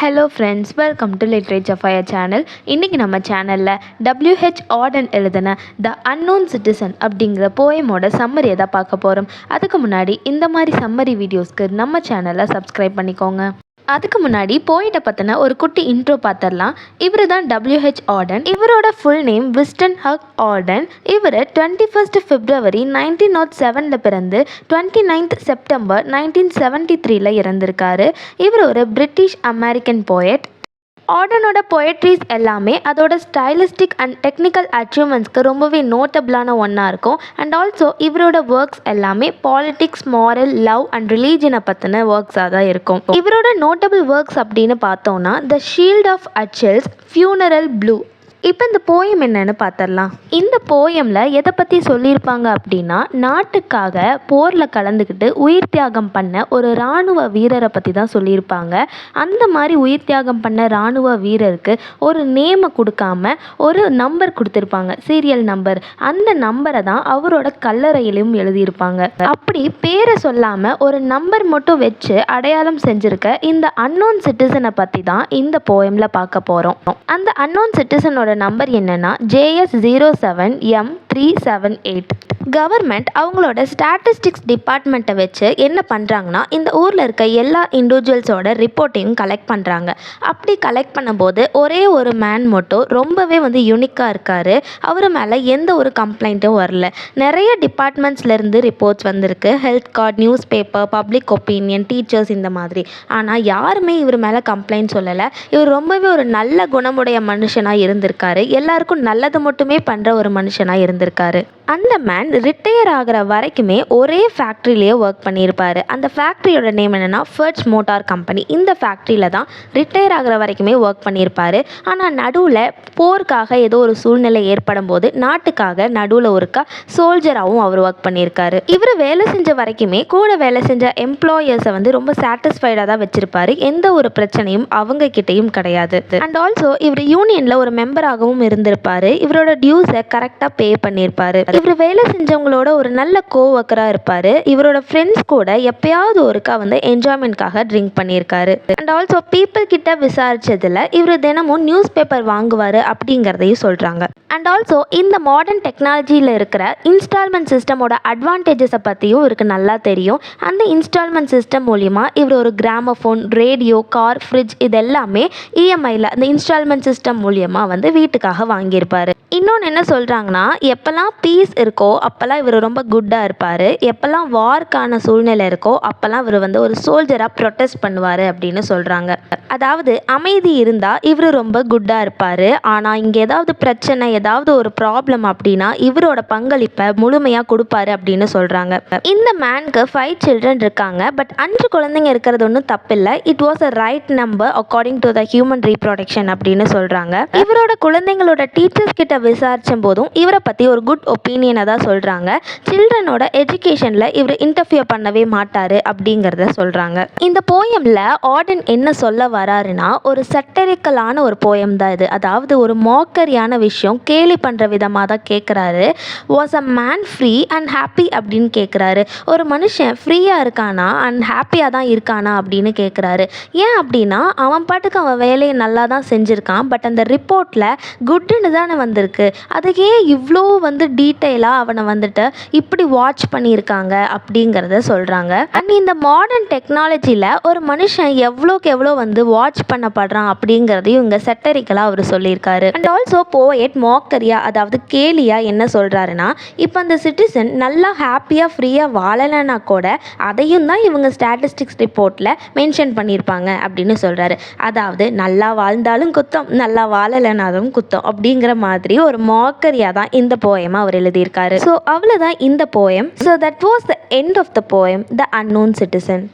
Hello friends, welcome to literature fire channel. இன்றைக்கி நம்ம சேனலில் W.H. Auden எழுதின த அன்னோன் சிட்டிசன் அப்படிங்கிற போயமோட சம்மரியை தான் பார்க்க போகிறோம். அதுக்கு முன்னாடி இந்த மாதிரி சம்மரி வீடியோஸ்க்கு நம்ம சேனலை சப்ஸ்கிரைப் பண்ணிக்கோங்க. அதுக்கு முன்னாடி போயிட்ட பற்றின ஒரு குட்டி இன்ட்ரோ பார்த்துடலாம். இவர் தான் W.H. Auden. இவரோட full name Wystan Hugh Auden. இவர் 21 February 1907 பிறந்து 29 September 1973 இறந்திருக்காரு. இவர் ஒரு பிரிட்டிஷ் அமெரிக்கன் போயட். ஆர்டனோட பொயட்ரிஸ் எல்லாமே அதோட ஸ்டைலிஸ்டிக் அண்ட் டெக்னிக்கல் அச்சீவ்மெண்ட்ஸ்க்கு ரொம்பவே நோட்டபிளான ஒன்றா இருக்கும். அண்ட் ஆல்சோ இவரோட ஒர்க்ஸ் எல்லாமே பாலிட்டிக்ஸ், மாரல், லவ் அண்ட் ரிலீஜனை பற்றின ஒர்க்ஸாக தான் இருக்கும். இவரோட நோட்டபிள் ஒர்க்ஸ் அப்படின்னு பார்த்தோன்னா the shield of Achilles, funeral blue. இப்போ இந்த போயம் என்னன்னு பார்த்துடலாம். இந்த போயமில் எதை பற்றி சொல்லியிருப்பாங்க அப்படின்னா, நாட்டுக்காக போரில் கலந்துக்கிட்டு உயிர் தியாகம் பண்ண ஒரு இராணுவ வீரரை பற்றி தான் சொல்லியிருப்பாங்க. அந்த மாதிரி உயிர் தியாகம் பண்ண இராணுவ வீரருக்கு ஒரு நேமை கொடுக்காம ஒரு நம்பர் கொடுத்துருப்பாங்க, சீரியல் நம்பர். அந்த நம்பரை தான் அவரோட கல்லறையிலும் எழுதியிருப்பாங்க. அப்படி பேரை சொல்லாமல் ஒரு நம்பர் மட்டும் வச்சு அடையாளம் செஞ்சுருக்க இந்த அன்னோன் சிட்டிசனை பற்றி தான் இந்த போயமில் பார்க்க போகிறோம். அந்த அன்னோன் சிட்டிசனோட நம்பர் என்னன்னா JS07M378. கவர்மெண்ட் அவங்களோட ஸ்டாட்டிஸ்டிக்ஸ் டிபார்ட்மெண்ட்டை வச்சு என்ன பண்ணுறாங்கன்னா, இந்த ஊரில் இருக்க எல்லா இண்டிவிஜுவல்ஸோட ரிப்போர்ட்டையும் கலெக்ட் பண்ணுறாங்க. அப்படி கலெக்ட் பண்ணும்போது ஒரே ஒரு மேன் மட்டும் ரொம்பவே யூனிக்காக இருக்கார். அவர் மேலே எந்த ஒரு கம்ப்ளைண்ட்டும் வரல. நிறைய டிபார்ட்மெண்ட்ஸ்லேருந்து ரிப்போர்ட்ஸ் வந்திருக்கு, health card, news paper, public opinion, teachers, இந்த மாதிரி. ஆனால் யாருமே இவர் மேலே கம்ப்ளைண்ட் சொல்லலை. இவர் ரொம்பவே ஒரு நல்ல குணமுடைய மனுஷனாக இருந்திருக்காரு. எல்லாருக்கும் நல்லது மட்டுமே பண்ணுற ஒரு மனுஷனாக இருந்திருக்காரு. அந்த மேன் ரிட்டையர் ஆகிற வரைக்குமே ஒரே ஃபேக்ட்ரியிலேயே ஒர்க் பண்ணியிருப்பார். அந்த ஃபேக்ட்ரியோட நேம் என்னென்னா ஃபர்ட்ஸ் மோட்டார் கம்பெனி. இந்த ஃபேக்ட்ரியில் தான் ரிட்டையர் ஆகிற வரைக்குமே ஒர்க் பண்ணியிருப்பார். ஆனால் நடுவில் போருக்காக ஏதோ ஒரு சூழ்நிலை ஏற்படும் போது நாட்டுக்காக நடுவில் ஒருக்கா சோல்ஜராகவும் அவர் ஒர்க் பண்ணியிருக்காரு. இவர் வேலை செஞ்ச வரைக்குமே கூட வேலை செஞ்ச எம்ப்ளாயர்ஸை ரொம்ப சாட்டிஸ்ஃபைடாக தான் வச்சுருப்பார். எந்த ஒரு பிரச்சனையும் அவங்க கிட்டேயும் கிடையாது. அண்ட் ஆல்சோ இவர் யூனியனில் ஒரு மெம்பராகவும் இருந்திருப்பார். இவரோட டியூஸை கரெக்டாக பே பண்ணியிருப்பார். இவர் வேலை செஞ்சவங்களோட ஒரு நல்ல கோவர்க்கராக இருப்பார். இவரோட ஃப்ரெண்ட்ஸ் கூட எப்பயாவது ஒருக்கா என்ஜாய்மெண்ட்காக ட்ரிங்க் பண்ணியிருக்காரு. அண்ட் ஆல்சோ பீப்புள் கிட்ட விசாரிச்சதில் இவர் தினமும் நியூஸ் பேப்பர் வாங்குவார் அப்படிங்கிறதையும் சொல்கிறாங்க. அண்ட் ஆல்சோ இந்த மாடர்ன் டெக்னாலஜியில் இருக்கிற இன்ஸ்டால்மெண்ட் சிஸ்டமோட அட்வான்டேஜஸை பற்றியும் இவருக்கு நல்லா தெரியும். அந்த இன்ஸ்டால்மெண்ட் சிஸ்டம் மூலிமா இவர் ஒரு கிராமஃபோன், ரேடியோ, கார், ஃப்ரிட்ஜ் இது எல்லாமே இஎம்ஐயில் அந்த இன்ஸ்டால்மெண்ட் சிஸ்டம் மூலியமாக வீட்டுக்காக வாங்கியிருப்பார். இன்னொன்று என்ன சொல்கிறாங்கன்னா, எப்போல்லாம் பீஸ் இருக்கோ அப்போல்லாம் இவர் ரொம்ப குட்டாக இருப்பார். எப்போல்லாம் வார்க்கான சூழ்நிலை இருக்கோ அப்போல்லாம் இவர் ஒரு சோல்ஜராக ப்ரொட்டஸ்ட் பண்ணுவார் அப்படின்னு சொல்கிறாங்க. அதாவது அமைதி இருந்தால் இவர் ரொம்ப குட்டாக இருப்பார். ஆனால் இங்கே ஏதாவது பிரச்சனை, ஏதாவது ஒரு ப்ராப்ளம் அப்படின்னா இவரோட பங்களிப்பை முழுமையாக கொடுப்பாரு அப்படின்னு சொல்கிறாங்க. இந்த மேனுக்கு 5 children இருக்காங்க. பட் 5 குழந்தைங்க இருக்கிறது ஒன்றும் தப்பில்லை. It was a right number according to the human reproduction அப்படின்னு சொல்கிறாங்க. இவரோட குழந்தைங்களோட டீச்சர்ஸ் கிட்ட விசாரிச்சும் போதும் இவரை பற்றி ஒரு குட் ஒப்பீனியனை தான் சொல்கிறாங்க. சில்ட்ரனோட எஜுகேஷனில் இவர் இன்டர்ஃபியர் பண்ணவே மாட்டார் அப்படிங்கிறத சொல்கிறாங்க. இந்த போயமில் ஆர்டன் என்ன சொல்ல வராருன்னா, ஒரு சட்டரிக்கலான ஒரு போயம் தான் இது. அதாவது ஒரு மோக்கரியான விஷயம், கேலி பண்ணுற விதமாக தான் கேட்குறாரு. Was a man free and happy அப்படின்னு கேட்குறாரு. ஒரு மனுஷன் ஃப்ரீயாக இருக்கானா அண்ட் ஹாப்பியாக தான் இருக்கானா அப்படின்னு கேட்குறாரு. ஏன் அப்படின்னா, அவன் பாட்டுக்கு அவன் வேலையை நல்லா தான் செஞ்சுருக்கான். பட் அந்த ரிப்போர்ட்டில் குட்டுன்னு தானே வந்திருக்கு. அதுக்கே இவ்வளோ டீட்டெயிலாக அவனை இப்படி வாட்ச் பண்ணியிருக்காங்க அப்படிங்கிறத சொல்கிறாங்க. அண்ட் இந்த மாடர்ன் டெக்னாலஜியில் ஒரு மனுஷன் எவ்வளோக்கு எவ்வளோ வாட்ச் பண்ணப்படுறான் அப்படிங்கிறதையும் இங்கே செட்டரிக்கலாக அவர் சொல்லியிருக்காரு. அண்ட் ஆல்சோ போயட் மோக்கரியா, அதாவது கேலியா என்ன சொல்கிறாருன்னா, இப்போ அந்த சிட்டிசன் நல்லா ஹாப்பியாக ஃப்ரீயாக வாழலைன்னா கூட அதையும் தான் இவங்க ஸ்டாட்டிஸ்டிக்ஸ் ரிப்போர்ட்டில் மென்ஷன் பண்ணியிருப்பாங்க அப்படின்னு சொல்கிறாரு. அதாவது நல்லா வாழ்ந்தாலும் குத்தம், நல்லா வாழலைனாலும் குத்தம் அப்படிங்கிற மாதிரி ஒரு மோக்கரியா தான் இந்த போயமா அவர் எழுதியிருக்காரு. ஸோ அவ்வளோதான் இந்த poem. So that was the end of the poem the unknown citizen.